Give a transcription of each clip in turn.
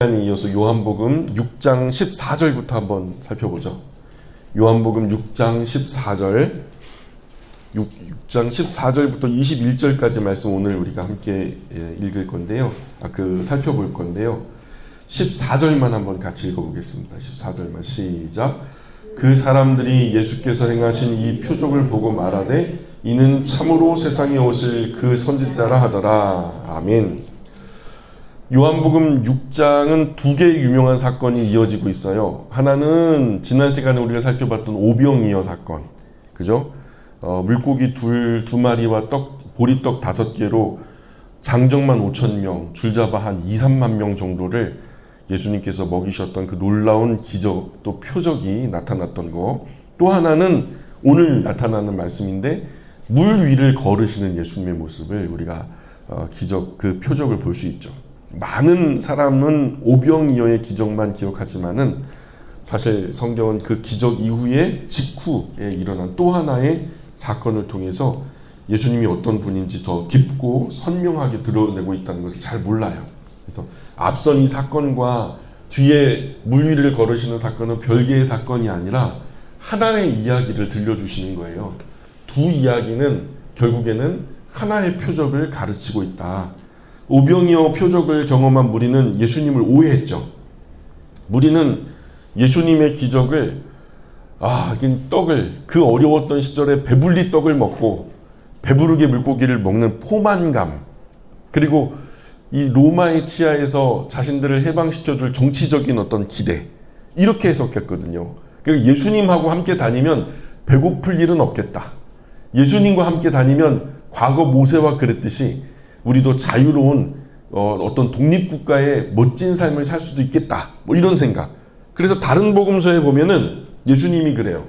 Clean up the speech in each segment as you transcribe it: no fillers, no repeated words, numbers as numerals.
시간에 이어서 요한복음 6장 14절부터 한번 살펴보죠. 요한복음 6장 14절 6장 14절부터 21절까지 말씀 오늘 우리가 함께 읽을 건데요. 살펴볼 건데요. 14절만 한번 같이 읽어보겠습니다. 14절만 시작. 그 사람들이 예수께서 행하신 이 표적을 보고 말하되 이는 참으로 세상에 오실 그 선지자라 하더라. 아멘. 요한복음 6장은 두 개의 유명한 사건이 이어지고 있어요. 하나는 지난 시간에 우리가 살펴봤던 오병이어 사건, 그죠? 물고기 두 마리와 보리떡 5개로 장정만 5,000명, 줄잡아 한 2, 3만 명 정도를 예수님께서 먹이셨던 그 놀라운 기적, 또 표적이 나타났던 거. 또 하나는 오늘 나타나는 말씀인데 물 위를 걸으시는 예수님의 모습을 우리가 그 표적을 볼 수 있죠. 많은 사람은 오병이어의 기적만 기억하지만은 사실 성경은 그 기적 이후에 직후에 일어난 또 하나의 사건을 통해서 예수님이 어떤 분인지 더 깊고 선명하게 드러내고 있다는 것을 잘 몰라요. 그래서 앞선 이 사건과 뒤에 물 위를 걸으시는 사건은 별개의 사건이 아니라 하나의 이야기를 들려주시는 거예요. 두 이야기는 결국에는 하나의 표적을 가르치고 있다. 오병이어 표적을 경험한 무리는 예수님을 오해했죠. 무리는 예수님의 기적을 그 어려웠던 시절에 배불리 떡을 먹고 배부르게 물고기를 먹는 포만감, 그리고 이 로마의 치하에서 자신들을 해방시켜줄 정치적인 어떤 기대, 이렇게 해석했거든요. 그리고 예수님하고 함께 다니면 배고플 일은 없겠다. 예수님과 함께 다니면 과거 모세와 그랬듯이 우리도 자유로운 어떤 독립국가의 멋진 삶을 살 수도 있겠다. 이런 생각. 그래서 다른 복음서에 보면은 예수님이 그래요.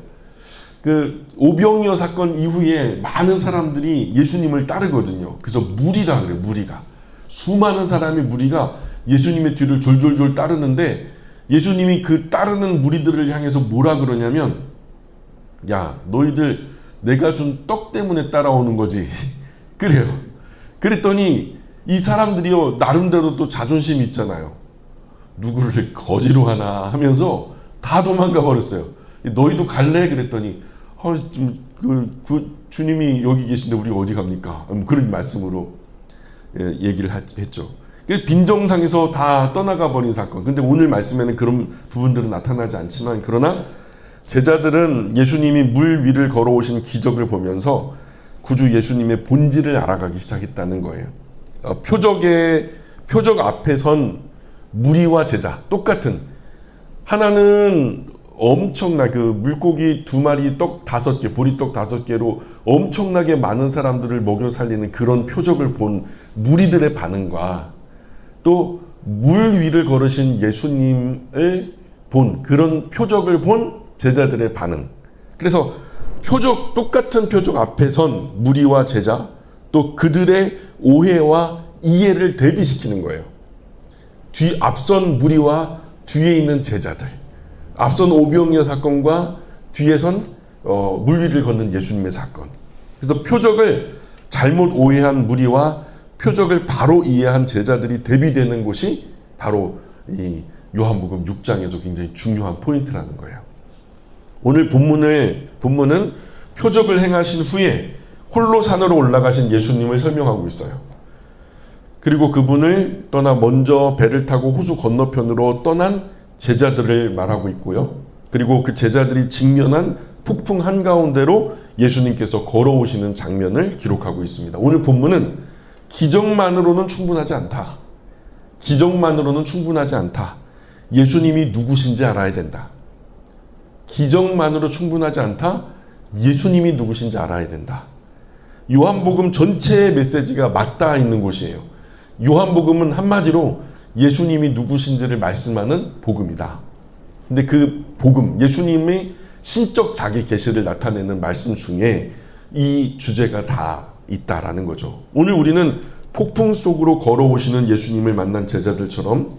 그 오병이어 사건 이후에 많은 사람들이 예수님을 따르거든요. 그래서 무리라 그래요. 무리가. 수많은 사람의 무리가 예수님의 뒤를 졸졸졸 따르는데 예수님이 그 따르는 무리들을 향해서 뭐라 그러냐면, 야, 너희들 내가 준 떡 때문에 따라오는 거지. 그래요. 그랬더니 이 사람들이요, 나름대로 또 자존심이 있잖아요. 누구를 거지로 하나 하면서 다 도망가 버렸어요. 너희도 갈래? 그랬더니 주님이 여기 계신데 우리 어디 갑니까? 그런 말씀으로 얘기를 했죠. 빈정상에서 다 떠나가 버린 사건. 근데 오늘 말씀에는 그런 부분들은 나타나지 않지만, 그러나 제자들은 예수님이 물 위를 걸어오신 기적을 보면서 구주 예수님의 본질을 알아가기 시작했다는 거예요. 표적 앞에 선 무리와 제자 똑같은, 하나는 엄청나 그 물고기 2마리 떡 5개, 보리떡 5개로 엄청나게 많은 사람들을 먹여 살리는 그런 표적을 본 무리들의 반응과 또 물 위를 걸으신 예수님을 본 그런 표적을 본 제자들의 반응. 그래서 똑같은 표적 앞에 선 무리와 제자, 또 그들의 오해와 이해를 대비시키는 거예요. 앞선 무리와 뒤에 있는 제자들, 앞선 오병이어 사건과 뒤에 선 물 위를 걷는 예수님의 사건. 그래서 표적을 잘못 오해한 무리와 표적을 바로 이해한 제자들이 대비되는 곳이 바로 이 요한복음 6장에서 굉장히 중요한 포인트라는 거예요. 오늘 본문은 표적을 행하신 후에 홀로 산으로 올라가신 예수님을 설명하고 있어요. 그리고 그분을 떠나 먼저 배를 타고 호수 건너편으로 떠난 제자들을 말하고 있고요. 그리고 그 제자들이 직면한 폭풍 한가운데로 예수님께서 걸어오시는 장면을 기록하고 있습니다. 오늘 본문은 기적만으로는 충분하지 않다. 기적만으로는 충분하지 않다. 예수님이 누구신지 알아야 된다. 기적만으로 충분하지 않다. 예수님이 누구신지 알아야 된다. 요한복음 전체의 메시지가 맞닿아 있는 곳이에요. 요한복음은 한마디로 예수님이 누구신지를 말씀하는 복음이다. 근데 그 복음, 예수님의 신적 자기 계시를 나타내는 말씀 중에 이 주제가 다 있다라는 거죠. 오늘 우리는 폭풍 속으로 걸어오시는 예수님을 만난 제자들처럼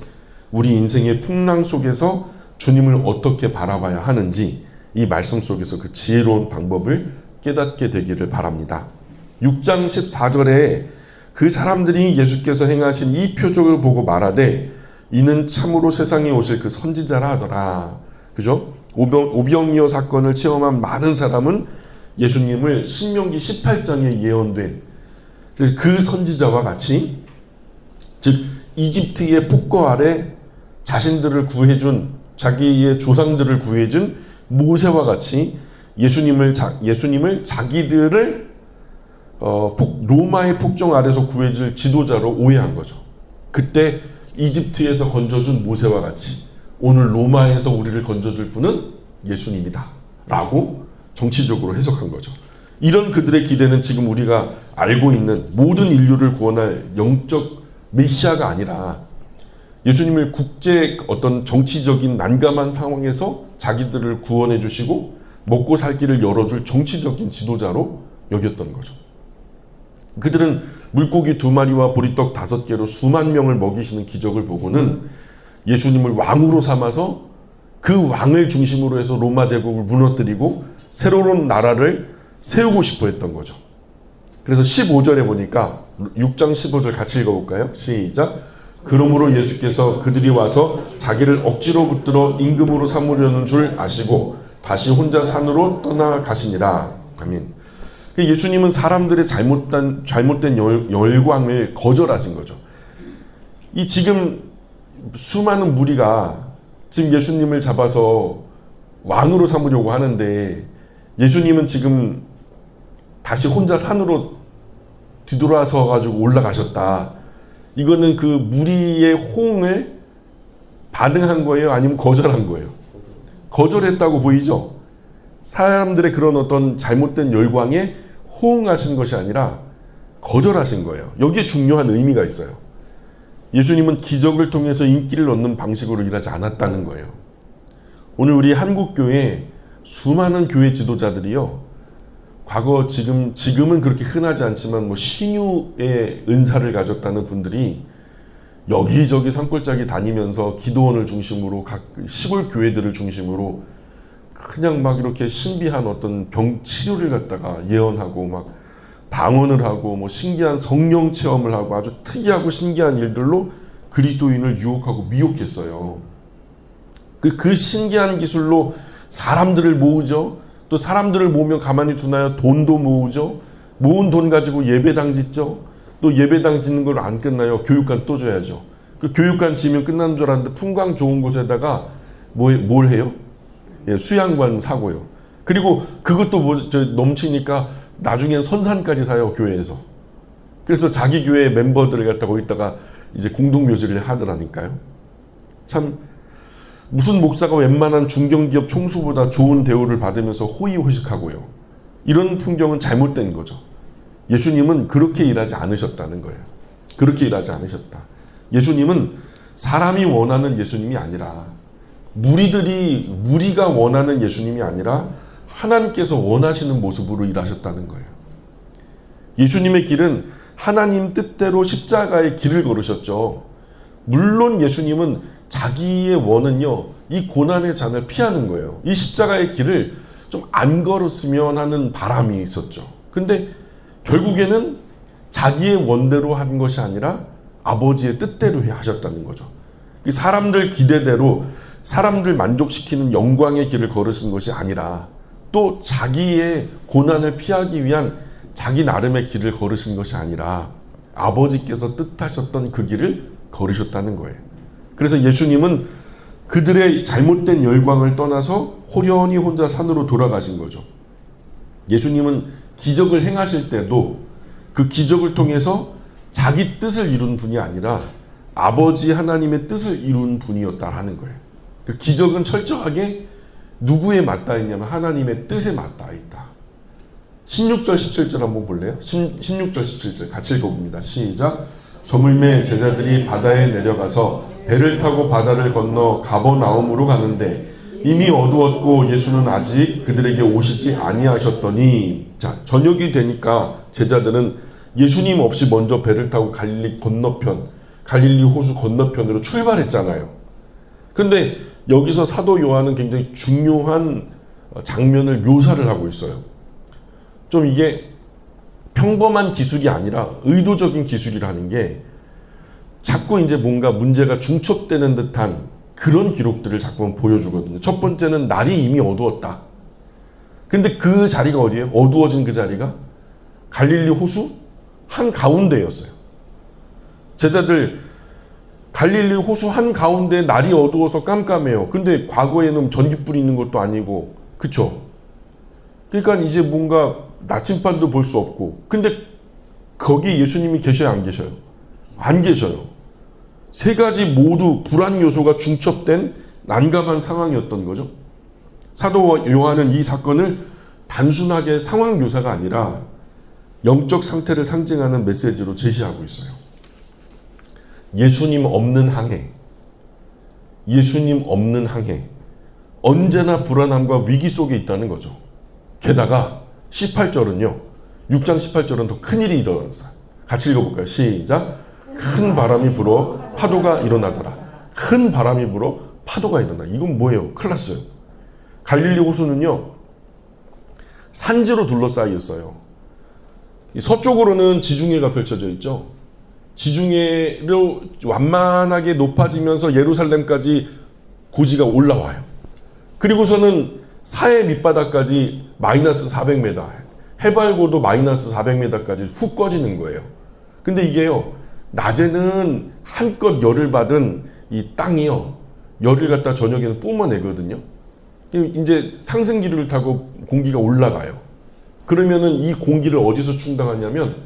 우리 인생의 풍랑 속에서 주님을 어떻게 바라봐야 하는지 이 말씀 속에서 그 지혜로운 방법을 깨닫게 되기를 바랍니다. 6장 14절에 그 사람들이 예수께서 행하신 이 표적을 보고 말하되 이는 참으로 세상에 오실 그 선지자라 하더라. 그죠? 오병이어 사건을 체험한 많은 사람은 예수님을 신명기 18장에 예언된 그 선지자와 같이, 즉 이집트의 폭거 아래 자신들을 구해준, 자기의 조상들을 구해준 모세와 같이 예수님을 자기들을 로마의 폭정 아래서 구해줄 지도자로 오해한 거죠. 그때 이집트에서 건져준 모세와 같이 오늘 로마에서 우리를 건져줄 분은 예수님이다 라고 정치적으로 해석한 거죠. 이런 그들의 기대는 지금 우리가 알고 있는 모든 인류를 구원할 영적 메시아가 아니라 예수님을 국제 어떤 정치적인 난감한 상황에서 자기들을 구원해 주시고 먹고 살 길을 열어줄 정치적인 지도자로 여겼던 거죠. 그들은 물고기 2마리와 보리떡 5개로 수만 명을 먹이시는 기적을 보고는 예수님을 왕으로 삼아서 그 왕을 중심으로 해서 로마 제국을 무너뜨리고 새로운 나라를 세우고 싶어 했던 거죠. 그래서 15절에 보니까 6장 15절 같이 읽어볼까요? 시작. 그러므로 예수께서 그들이 와서 자기를 억지로 붙들어 임금으로 삼으려는 줄 아시고 다시 혼자 산으로 떠나가시니라. 아멘. 예수님은 사람들의 잘못된 열광을 거절하신 거죠. 이 지금 수많은 무리가 지금 예수님을 잡아서 왕으로 삼으려고 하는데 예수님은 지금 다시 혼자 산으로 뒤돌아서 가지고 올라가셨다. 이거는 그 무리의 호응을 반응한 거예요? 아니면 거절한 거예요? 거절했다고 보이죠? 사람들의 그런 어떤 잘못된 열광에 호응하신 것이 아니라 거절하신 거예요. 여기에 중요한 의미가 있어요. 예수님은 기적을 통해서 인기를 얻는 방식으로 일하지 않았다는 거예요. 오늘 우리 한국교회 수많은 교회 지도자들이요, 과거 지금은 그렇게 흔하지 않지만 신유의 은사를 가졌다는 분들이 여기저기 산골짜기 다니면서 기도원을 중심으로 각 시골 교회들을 중심으로 그냥 막 이렇게 신비한 어떤 병 치료를 갖다가 예언하고 막 방언을 하고 신기한 성령 체험을 하고 아주 특이하고 신기한 일들로 그리스도인을 유혹하고 미혹했어요. 그 신기한 기술로 사람들을 모으죠. 또 사람들을 모으면 가만히 두나요? 돈도 모으죠. 모은 돈 가지고 예배당 짓죠. 또 예배당 짓는 걸 안 끝나요? 교육관 또 줘야죠. 그 교육관 지면 끝나는 줄 알았는데 풍광 좋은 곳에다가 뭘 해요? 예, 수양관 사고요. 그리고 그것도 넘치니까 나중엔 선산까지 사요, 교회에서. 그래서 자기 교회 멤버들을 갖다 거기다가 이제 공동묘지를 하더라니까요. 참 무슨 목사가 웬만한 중견기업 총수보다 좋은 대우를 받으면서 호의호식하고요. 이런 풍경은 잘못된 거죠. 예수님은 그렇게 일하지 않으셨다는 거예요. 그렇게 일하지 않으셨다. 예수님은 사람이 원하는 예수님이 아니라 무리가 원하는 예수님이 아니라 하나님께서 원하시는 모습으로 일하셨다는 거예요. 예수님의 길은 하나님 뜻대로 십자가의 길을 걸으셨죠. 물론 예수님은 자기의 원은요, 이 고난의 잔을 피하는 거예요. 이 십자가의 길을 좀 안 걸었으면 하는 바람이 있었죠. 근데 결국에는 자기의 원대로 한 것이 아니라 아버지의 뜻대로 하셨다는 거죠. 사람들 기대대로 사람들 만족시키는 영광의 길을 걸으신 것이 아니라 또 자기의 고난을 피하기 위한 자기 나름의 길을 걸으신 것이 아니라 아버지께서 뜻하셨던 그 길을 걸으셨다는 거예요. 그래서 예수님은 그들의 잘못된 열광을 떠나서 호련히 혼자 산으로 돌아가신 거죠. 예수님은 기적을 행하실 때도 그 기적을 통해서 자기 뜻을 이룬 분이 아니라 아버지 하나님의 뜻을 이룬 분이었다라는 거예요. 그 기적은 철저하게 누구에 맞닿아 있냐면 하나님의 뜻에 맞닿아 있다. 16절 17절 한번 볼래요? 16절 17절 같이 읽어봅니다. 시작. 저물매 제자들이 바다에 내려가서 배를 타고 바다를 건너 가버나움으로 가는데 이미 어두웠고 예수는 아직 그들에게 오시지 아니하셨더니, 자, 저녁이 되니까 제자들은 예수님 없이 먼저 배를 타고 갈릴리 호수 건너편으로 출발했잖아요. 근데 여기서 사도 요한은 굉장히 중요한 장면을 묘사를 하고 있어요. 좀 이게 평범한 기술이 아니라 의도적인 기술이라는 게, 자꾸 이제 뭔가 문제가 중첩되는 듯한 그런 기록들을 자꾸 보여주거든요. 첫 번째는 날이 이미 어두웠다. 근데 그 자리가 어디예요? 어두워진 그 자리가 갈릴리 호수 한가운데였어요. 제자들 갈릴리 호수 한가운데 날이 어두워서 깜깜해요. 근데 과거에는 전깃불이 있는 것도 아니고 그쵸? 그러니까 이제 뭔가 나침반도 볼 수 없고 근데 거기 예수님이 계셔요? 안 계셔요? 안 계셔요. 세 가지 모두 불안 요소가 중첩된 난감한 상황이었던 거죠. 사도 요한은 이 사건을 단순하게 상황 묘사가 아니라 영적 상태를 상징하는 메시지로 제시하고 있어요. 예수님 없는 항해. 예수님 없는 항해. 언제나 불안함과 위기 속에 있다는 거죠. 게다가 18절은요. 6장 18절은 더 큰일이 일어났어요. 같이 읽어볼까요? 시작. 큰 바람이 불어 파도가 일어나더라. 큰 바람이 불어 파도가 일어나. 이건 뭐예요? 큰일 났어요. 갈릴리 호수는요. 산지로 둘러싸여 있어요. 서쪽으로는 지중해가 펼쳐져 있죠. 지중해로 완만하게 높아지면서 예루살렘까지 고지가 올라와요. 그리고서는 사해 밑바닥까지 마이너스 400m, 해발고도 마이너스 400m까지 훅 꺼지는 거예요. 근데 이게요, 낮에는 한껏 열을 받은 이 땅이요, 열을 갖다 저녁에는 뿜어내거든요. 이제 상승기류를 타고 공기가 올라가요. 그러면은 이 공기를 어디서 충당하냐면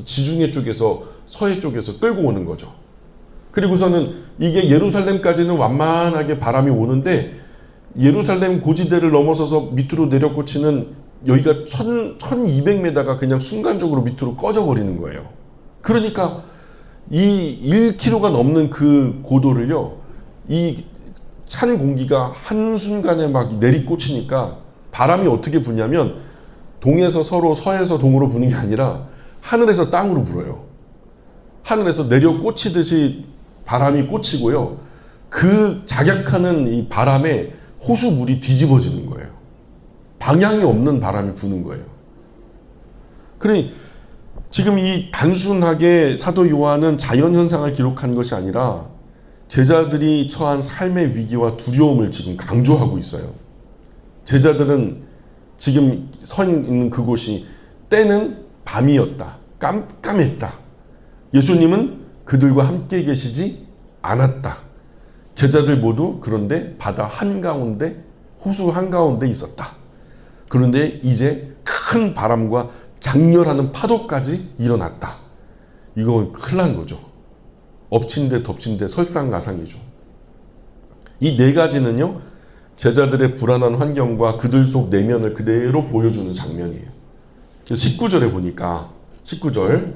지중해 쪽에서 서해 쪽에서 끌고 오는 거죠. 그리고서는 이게 예루살렘까지는 완만하게 바람이 오는데 예루살렘 고지대를 넘어서서 밑으로 내려 꽂히는 여기가 1200m가 그냥 순간적으로 밑으로 꺼져버리는 거예요. 그러니까 이 1km가 넘는 그 고도를요, 이 찬 공기가 한순간에 막 내리꽂히니까 바람이 어떻게 부냐면 동에서 서로 서에서 동으로 부는 게 아니라 하늘에서 땅으로 불어요. 하늘에서 내려 꽂히듯이 바람이 꽂히고요. 그 작약하는 이 바람에 호수물이 뒤집어지는 거예요. 방향이 없는 바람이 부는 거예요. 그러니 지금 이 단순하게 사도 요한은 자연현상을 기록한 것이 아니라 제자들이 처한 삶의 위기와 두려움을 지금 강조하고 있어요. 제자들은 지금 서 있는 그곳이 때는 밤이었다. 깜깜했다. 예수님은 그들과 함께 계시지 않았다. 제자들 모두 그런데 바다 한가운데, 호수 한가운데 있었다. 그런데 이제 큰 바람과 장렬하는 파도까지 일어났다. 이건 큰일 난 거죠. 엎친 데 덮친 데 설상가상이죠. 이 네 가지는요, 제자들의 불안한 환경과 그들 속 내면을 그대로 보여주는 장면이에요. 19절에 보니까 19절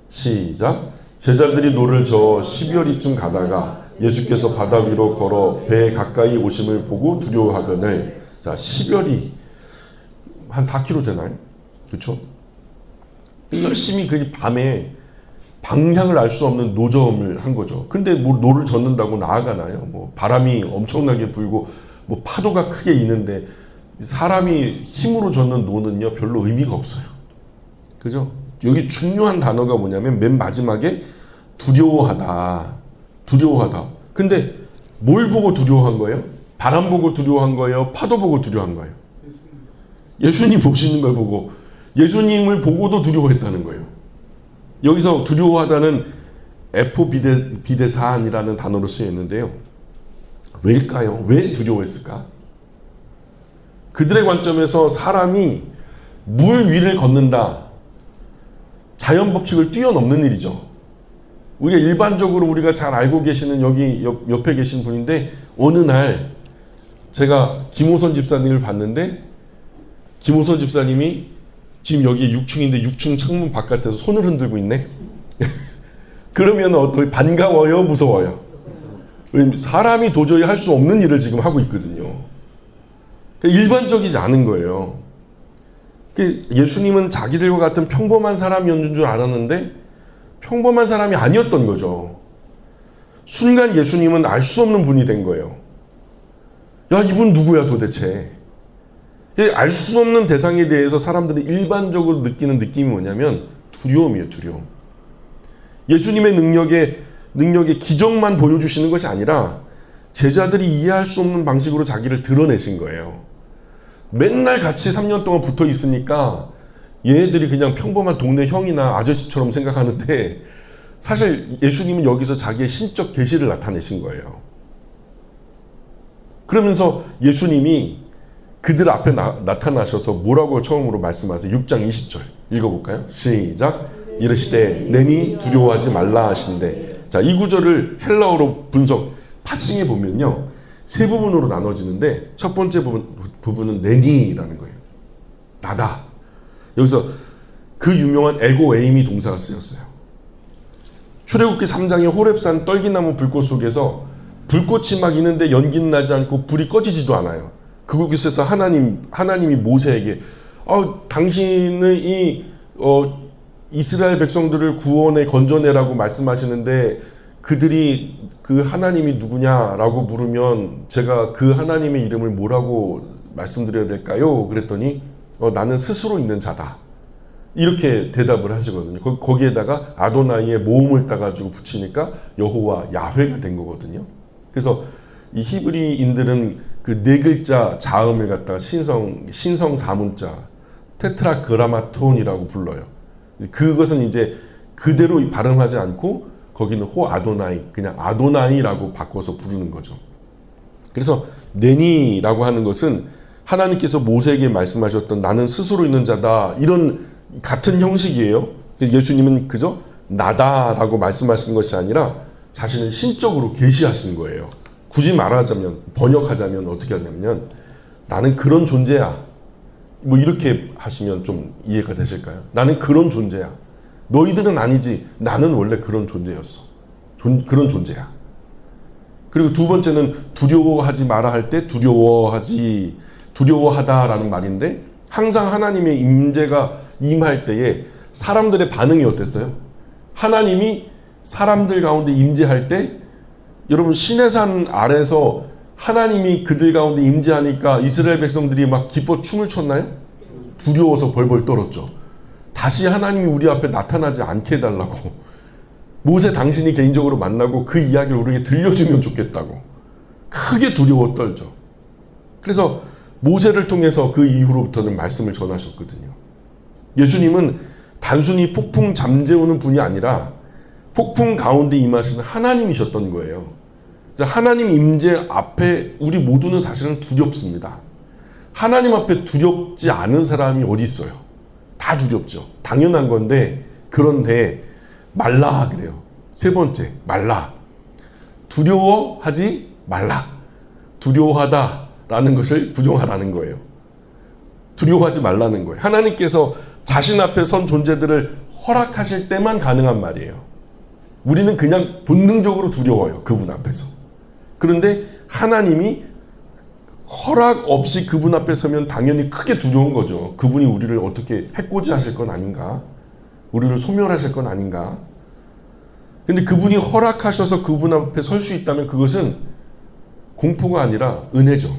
시작. 제자들이 노를 저어 12월이쯤 가다가 예수께서 바다 위로 걸어 배에 가까이 오심을 보고 두려워하거늘. 자, 10열이 한 4km 되나요? 그렇죠? 열심히 그 밤에 방향을 알 수 없는 노점을 한 거죠. 근데 뭐 노를 젓는다고 나아가나요? 뭐 바람이 엄청나게 불고 뭐 파도가 크게 있는데 사람이 힘으로 젓는 노는요 별로 의미가 없어요. 그죠? 여기 중요한 단어가 뭐냐면 맨 마지막에 두려워하다. 두려워하다. 근데 뭘 보고 두려워한 거예요? 바람 보고 두려워한 거예요? 파도 보고 두려워한 거예요? 예수님 보시는 걸 보고, 예수님을 보고도 두려워했다는 거예요. 여기서 두려워하다는 에포비데사안이라는 단어로 쓰여 있는데요. 왜일까요? 왜 두려워했을까? 그들의 관점에서 사람이 물 위를 걷는다. 자연 법칙을 뛰어넘는 일이죠. 우리가 일반적으로 우리가 잘 알고 계시는 여기 옆에 계신 분인데 어느 날 제가 김호선 집사님을 봤는데 김호선 집사님이 지금 여기 6층인데 6층 창문 바깥에서 손을 흔들고 있네. 그러면 어떻게 반가워요? 무서워요? 사람이 도저히 할 수 없는 일을 지금 하고 있거든요. 일반적이지 않은 거예요. 예수님은 자기들과 같은 평범한 사람이었는 줄 알았는데 평범한 사람이 아니었던 거죠. 순간 예수님은 알 수 없는 분이 된 거예요. 야, 이분 누구야 도대체? 알 수 없는 대상에 대해서 사람들이 일반적으로 느끼는 느낌이 뭐냐면 두려움이에요. 두려움. 예수님의 능력에 능력의 기적만 보여주시는 것이 아니라 제자들이 이해할 수 없는 방식으로 자기를 드러내신 거예요. 맨날 같이 3년 동안 붙어 있으니까 얘네들이 그냥 평범한 동네 형이나 아저씨처럼 생각하는데 사실 예수님은 여기서 자기의 신적 계시를 나타내신 거예요. 그러면서 예수님이 그들 앞에 나타나셔서 뭐라고 처음으로 말씀하세요? 6장 20절 읽어볼까요? 시작. 이르시되 내니 두려워하지 말라 하신대. 자, 이 구절을 헬라어로 분석 파싱해 보면요, 세 부분으로 나눠지는데 첫 번째 부분은 내니라는 거예요. 나다. 여기서 그 유명한 에고 에이미 동사가 쓰였어요. 출애굽기 3장의 호렙산 떨기나무 불꽃 속에서 불꽃이 막 있는데 연기는 나지 않고 불이 꺼지지도 않아요. 그곳에서 하나님이 모세에게 당신은 이스라엘 백성들을 구원에 건져내라고 말씀하시는데 그들이 그 하나님이 누구냐라고 물으면 제가 그 하나님의 이름을 뭐라고 말씀드려야 될까요? 그랬더니 나는 스스로 있는 자다. 이렇게 대답을 하시거든요. 거기에다가 아도나이의 모음을 따가지고 붙이니까 여호와 야훼가 된 거거든요. 그래서 이 히브리인들은 그 네 글자 자음을 갖다가 신성 사문자 테트라그라마톤이라고 불러요. 그것은 이제 그대로 발음하지 않고 거기는 호 아도나이, 그냥 아도나이라고 바꿔서 부르는 거죠. 그래서 네니라고 하는 것은 하나님께서 모세에게 말씀하셨던 나는 스스로 있는 자다, 이런 같은 형식이에요. 예수님은 그저 나다라고 말씀하시는 것이 아니라 자신을 신적으로 계시하시는 거예요. 굳이 말하자면, 번역하자면 어떻게 하냐면 나는 그런 존재야. 뭐 이렇게 하시면 좀 이해가 되실까요? 나는 그런 존재야. 너희들은 아니지. 나는 원래 그런 존재였어. 그런 존재야. 그리고 두 번째는 두려워하지 마라 할 때 두려워하다라는 말인데, 항상 하나님의 임재가 임할 때에 사람들의 반응이 어땠어요? 하나님이 사람들 가운데 임재할 때, 여러분 시내산 아래서 하나님이 그들 가운데 임재하니까 이스라엘 백성들이 막 기뻐 춤을 췄나요? 두려워서 벌벌 떨었죠. 다시 하나님이 우리 앞에 나타나지 않게 해달라고, 모세 당신이 개인적으로 만나고 그 이야기를 우리에게 들려주면 좋겠다고 크게 두려워 떨죠. 그래서 모세를 통해서 그 이후로부터는 말씀을 전하셨거든요. 예수님은 단순히 폭풍 잠재우는 분이 아니라 폭풍 가운데 임하시는 하나님이셨던 거예요. 하나님 임재 앞에 우리 모두는 사실은 두렵습니다. 하나님 앞에 두렵지 않은 사람이 어디 있어요? 다 두렵죠. 당연한 건데, 그런데 말라 그래요. 세 번째, 말라. 두려워하지 말라. 두려워하다라는 것을 부정하라는 거예요. 두려워하지 말라는 거예요. 하나님께서 자신 앞에 선 존재들을 허락하실 때만 가능한 말이에요. 우리는 그냥 본능적으로 두려워요. 그분 앞에서. 그런데 하나님이 허락 없이 그분 앞에 서면 당연히 크게 두려운 거죠. 그분이 우리를 어떻게 해코지 하실 건 아닌가? 우리를 소멸하실 건 아닌가? 근데 그분이 허락하셔서 그분 앞에 설 수 있다면 그것은 공포가 아니라 은혜죠.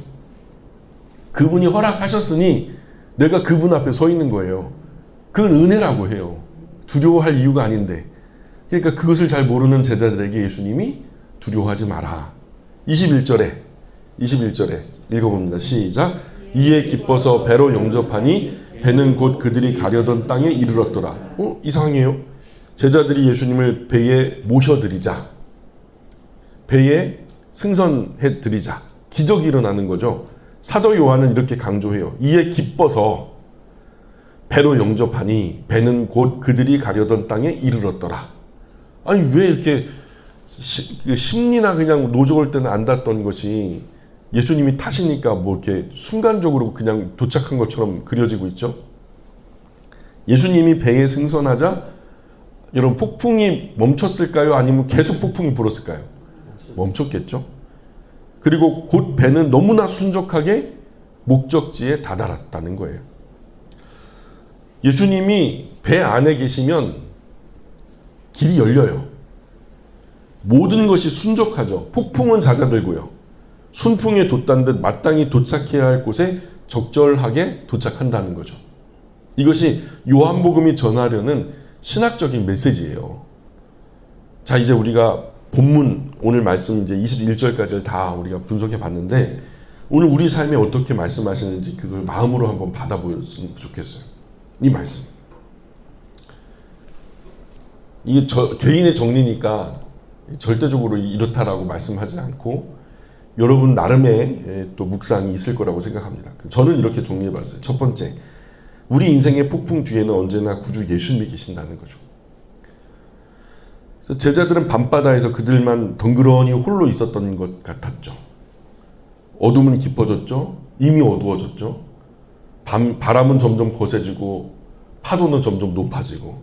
그분이 허락하셨으니 내가 그분 앞에 서 있는 거예요. 그건 은혜라고 해요. 두려워할 이유가 아닌데. 그러니까 그것을 잘 모르는 제자들에게 예수님이 두려워하지 마라. 21절에 읽어봅니다. 시작. 이에 기뻐서 배로 영접하니 배는 곧 그들이 가려던 땅에 이르렀더라. 이상해요. 제자들이 예수님을 배에 모셔드리자, 배에 승선해드리자, 기적이 일어나는 거죠. 사도 요한은 이렇게 강조해요. 이에 기뻐서 배로 영접하니 배는 곧 그들이 가려던 땅에 이르렀더라. 아니 왜 이렇게 심리나 그냥 노적을 때는 안 닿던 것이 예수님이 타시니까 뭐 이렇게 순간적으로 그냥 도착한 것처럼 그려지고 있죠. 예수님이 배에 승선하자 여러분 폭풍이 멈췄을까요? 아니면 계속 폭풍이 불었을까요? 멈췄겠죠. 그리고 곧 배는 너무나 순적하게 목적지에 다다랐다는 거예요. 예수님이 배 안에 계시면 길이 열려요. 모든 것이 순적하죠. 폭풍은 잦아들고요. 순풍에 돛단 듯 마땅히 도착해야 할 곳에 적절하게 도착한다는 거죠. 이것이 요한복음이 전하려는 신학적인 메시지예요. 자, 이제 우리가 본문 오늘 말씀 이제 21절까지를 다 우리가 분석해 봤는데 오늘 우리 삶에 어떻게 말씀하시는지 그걸 마음으로 한번 받아보셨으면 좋겠어요. 이 말씀. 이게 개인의 정리니까 절대적으로 이렇다라고 말씀하지 않고 여러분 나름의 또 묵상이 있을 거라고 생각합니다. 저는 이렇게 정리해 봤어요. 첫 번째, 우리 인생의 폭풍 뒤에는 언제나 구주 예수님이 계신다는 거죠. 그래서 제자들은 밤바다에서 그들만 덩그러니 홀로 있었던 것 같았죠. 어둠은 깊어졌죠. 이미 어두워졌죠. 바람은 점점 거세지고 파도는 점점 높아지고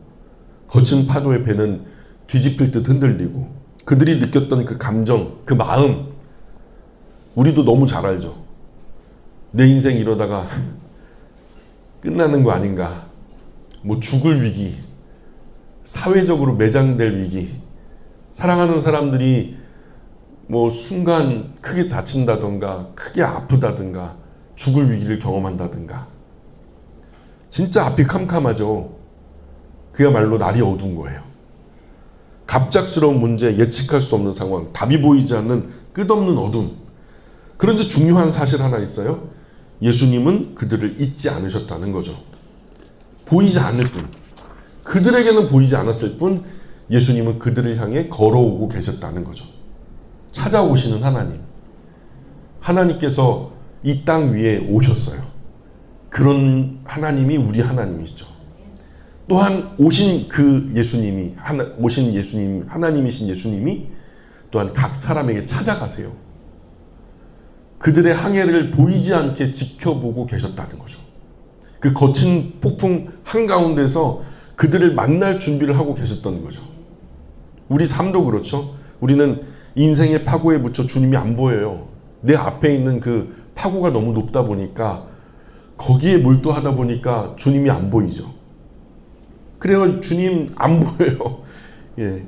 거친 파도의 배는 뒤집힐 듯 흔들리고 그들이 느꼈던 그 감정, 그 마음 우리도 너무 잘 알죠. 내 인생 이러다가 끝나는 거 아닌가. 뭐 죽을 위기, 사회적으로 매장될 위기, 사랑하는 사람들이 뭐 순간 크게 다친다던가 크게 아프다든가 죽을 위기를 경험한다든가 진짜 앞이 캄캄하죠. 그야말로 날이 어두운 거예요. 갑작스러운 문제, 예측할 수 없는 상황, 답이 보이지 않는 끝없는 어둠. 그런데 중요한 사실 하나 있어요. 예수님은 그들을 잊지 않으셨다는 거죠. 보이지 않을 뿐. 그들에게는 보이지 않았을 뿐 예수님은 그들을 향해 걸어오고 계셨다는 거죠. 찾아오시는 하나님. 하나님께서 이 땅 위에 오셨어요. 그런 하나님이 우리 하나님이시죠. 또한 오신 그 예수님이, 하나님이신 예수님이 또한 각 사람에게 찾아가세요. 그들의 항해를 보이지 않게 지켜보고 계셨다는 거죠. 그 거친 폭풍 한가운데서 그들을 만날 준비를 하고 계셨던 거죠. 우리 삶도 그렇죠. 우리는 인생의 파고에 묻혀 주님이 안 보여요. 내 앞에 있는 그 파고가 너무 높다 보니까 거기에 몰두하다 보니까 주님이 안 보이죠. 그래요. 주님 안 보여요. 예.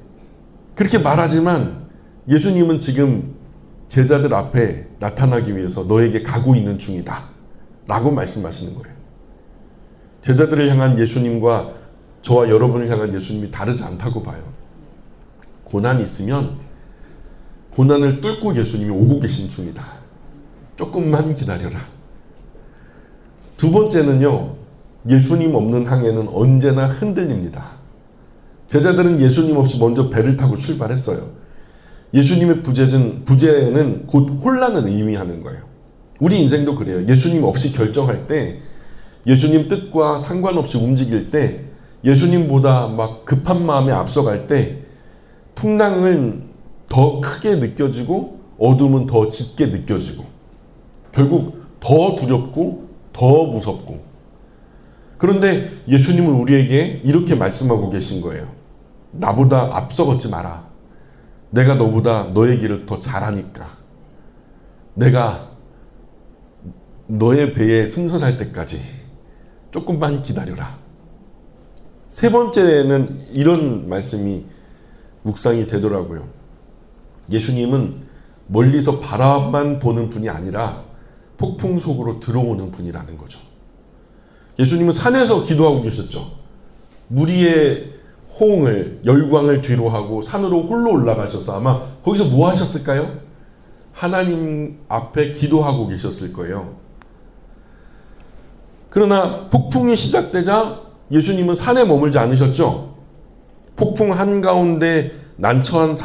그렇게 말하지만 예수님은 지금 제자들 앞에 나타나기 위해서 너에게 가고 있는 중이다 라고 말씀하시는 거예요. 제자들을 향한 예수님과 저와 여러분을 향한 예수님이 다르지 않다고 봐요. 고난이 있으면 고난을 뚫고 예수님이 오고 계신 중이다. 조금만 기다려라. 두 번째는요, 예수님 없는 항해는 언제나 흔들립니다. 제자들은 예수님 없이 먼저 배를 타고 출발했어요. 예수님의 부재는 곧 혼란을 의미하는 거예요. 우리 인생도 그래요. 예수님 없이 결정할 때, 예수님 뜻과 상관없이 움직일 때, 예수님보다 막 급한 마음에 앞서갈 때 풍랑은 더 크게 느껴지고 어둠은 더 짙게 느껴지고 결국 더 두렵고 더 무섭고. 그런데 예수님은 우리에게 이렇게 말씀하고 계신 거예요. 나보다 앞서 걷지 마라. 내가 너보다 너의 길을 더 잘하니까. 내가 너의 배에 승선할 때까지 조금만 기다려라. 세 번째는 이런 말씀이 묵상이 되더라고요. 예수님은 멀리서 바라만 보는 분이 아니라 폭풍 속으로 들어오는 분이라는 거죠. 예수님은 산에서 기도하고 계셨죠. 무리의 호응을, 열광을 뒤로 하고 산으로 홀로 올라가셔서 아마 거기서 뭐 하셨을까요? 하나님 앞에 기도하고 계셨을 거예요. 그러나 폭풍이 시작되자 예수님은 산에 머물지 않으셨죠. 폭풍 한가운데 난처한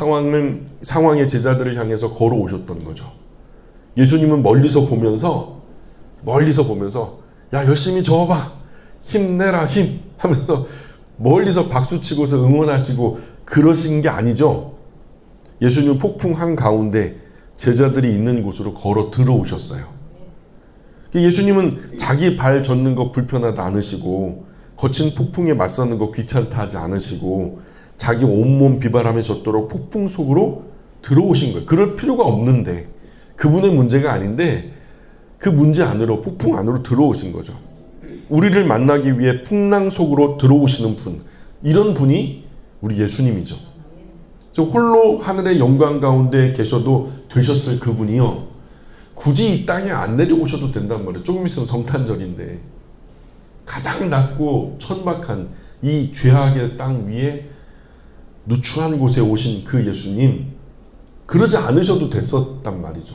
상황의 제자들을 향해서 걸어오셨던 거죠. 예수님은 멀리서 보면서 야, 열심히 저어봐, 힘내라, 힘 하면서 멀리서 박수치고서 응원하시고 그러신 게 아니죠. 예수님은 폭풍 한가운데 제자들이 있는 곳으로 걸어 들어오셨어요. 예수님은 자기 발 젓는 거 불편하다 않으시고 거친 폭풍에 맞서는 거 귀찮다 하지 않으시고 자기 온몸 비바람에 젖도록 폭풍 속으로 들어오신 거예요. 그럴 필요가 없는데, 그분의 문제가 아닌데 그 문제 안으로, 폭풍 안으로 들어오신 거죠. 우리를 만나기 위해 풍랑 속으로 들어오시는 분, 이런 분이 우리 예수님이죠. 홀로 하늘의 영광 가운데 계셔도 되셨을 그분이요, 굳이 이 땅에 안 내려오셔도 된단 말이에요. 조금 있으면 성탄절인데 가장 낮고 천박한 이 죄악의 땅 위에 누추한 곳에 오신 그 예수님, 그러지 않으셔도 됐었단 말이죠.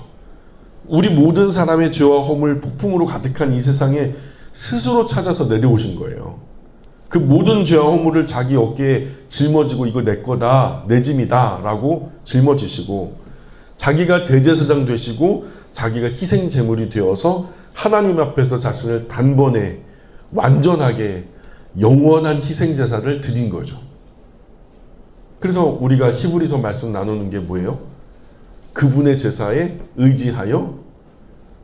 우리 모든 사람의 죄와 허물, 폭풍으로 가득한 이 세상에 스스로 찾아서 내려오신 거예요. 그 모든 죄와 허물을 자기 어깨에 짊어지고 이거 내 거다, 내 짐이다 라고 짊어지시고 자기가 대제사장 되시고 자기가 희생 제물이 되어서 하나님 앞에서 자신을 단번에 완전하게 영원한 희생 제사를 드린 거죠. 그래서 우리가 히브리서 말씀 나누는 게 뭐예요? 그분의 제사에 의지하여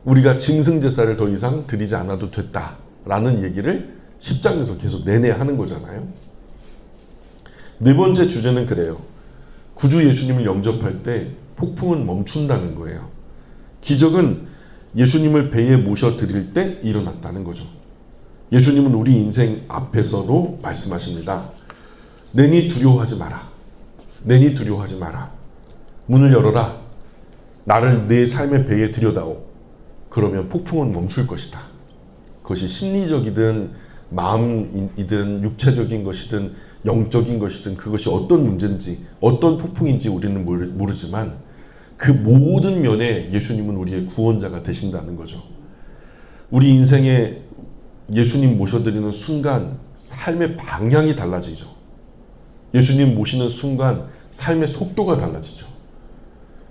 우리가 짐승 제사를 더 이상 드리지 않아도 됐다라는 얘기를 10장에서 계속 내내 하는 거잖아요. 네 번째 주제는 그래요. 구주 예수님을 영접할 때 폭풍은 멈춘다는 거예요. 기적은 예수님을 배에 모셔드릴 때 일어났다는 거죠. 예수님은 우리 인생 앞에서도 말씀하십니다. 내니 두려워하지 마라. 내니 두려워하지 마라. 문을 열어라. 나를 내 삶의 배에 들여다오. 그러면 폭풍은 멈출 것이다. 그것이 심리적이든 마음이든 육체적인 것이든 영적인 것이든 그것이 어떤 문제인지 어떤 폭풍인지 우리는 모르지만 그 모든 면에 예수님은 우리의 구원자가 되신다는 거죠. 우리 인생에 예수님 모셔드리는 순간 삶의 방향이 달라지죠. 예수님 모시는 순간 삶의 속도가 달라지죠.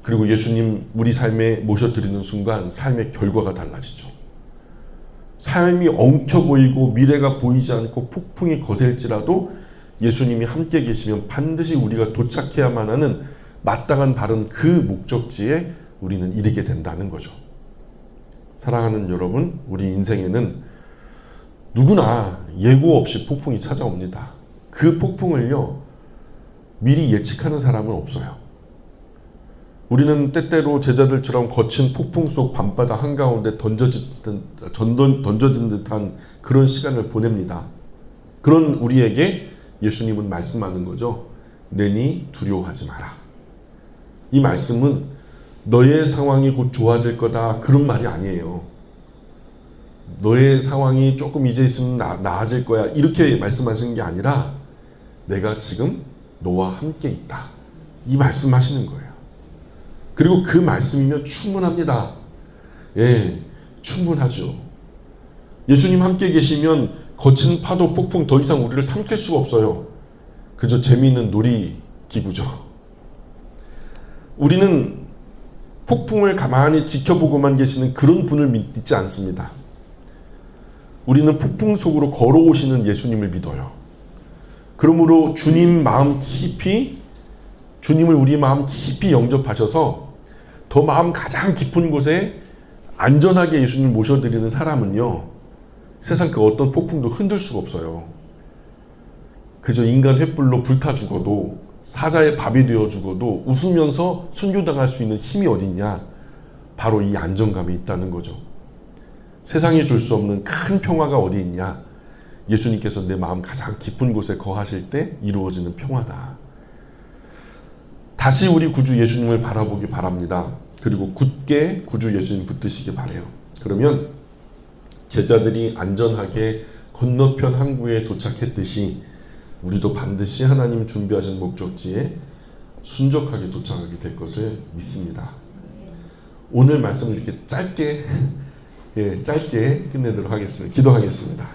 그리고 예수님 우리 삶에 모셔드리는 순간 삶의 결과가 달라지죠. 삶이 엉켜 보이고 미래가 보이지 않고 폭풍이 거셀지라도 예수님이 함께 계시면 반드시 우리가 도착해야만 하는 마땅한 바른 그 목적지에 우리는 이르게 된다는 거죠. 사랑하는 여러분, 우리 인생에는 누구나 예고 없이 폭풍이 찾아옵니다. 그 폭풍을요, 미리 예측하는 사람은 없어요. 우리는 때때로 제자들처럼 거친 폭풍 속 밤바다 한가운데 던져진 듯한 그런 시간을 보냅니다. 그런 우리에게 예수님은 말씀하는 거죠. 내니 두려워하지 마라. 이 말씀은 너의 상황이 곧 좋아질 거다 그런 말이 아니에요. 너의 상황이 조금 이제 있으면 나아질 거야 이렇게 말씀하시는 게 아니라 내가 지금 너와 함께 있다. 이 말씀하시는 거예요. 그리고 그 말씀이면 충분합니다. 예, 충분하죠. 예수님 함께 계시면 거친 파도, 폭풍 더 이상 우리를 삼킬 수가 없어요. 그저 재미있는 놀이기구죠. 우리는 폭풍을 가만히 지켜보고만 계시는 그런 분을 믿지 않습니다. 우리는 폭풍 속으로 걸어오시는 예수님을 믿어요. 그러므로 주님을 우리 마음 깊이 영접하셔서 더 마음 가장 깊은 곳에 안전하게 예수님을 모셔드리는 사람은요, 세상 그 어떤 폭풍도 흔들 수가 없어요. 그저 인간 횃불로 불타 죽어도, 사자의 밥이 되어 죽어도 웃으면서 순교당할 수 있는 힘이 어딨냐? 바로 이 안정감이 있다는 거죠. 세상이 줄 수 없는 큰 평화가 어디 있냐? 예수님께서 내 마음 가장 깊은 곳에 거하실 때 이루어지는 평화다. 다시 우리 구주 예수님을 바라보기 바랍니다. 그리고 굳게 구주 예수님 붙드시기 바라요. 그러면 제자들이 안전하게 건너편 항구에 도착했듯이 우리도 반드시 하나님 준비하신 목적지에 순적하게 도착하게 될 것을 믿습니다. 오늘 말씀을 이렇게 짧게 끝내도록 하겠습니다. 기도하겠습니다.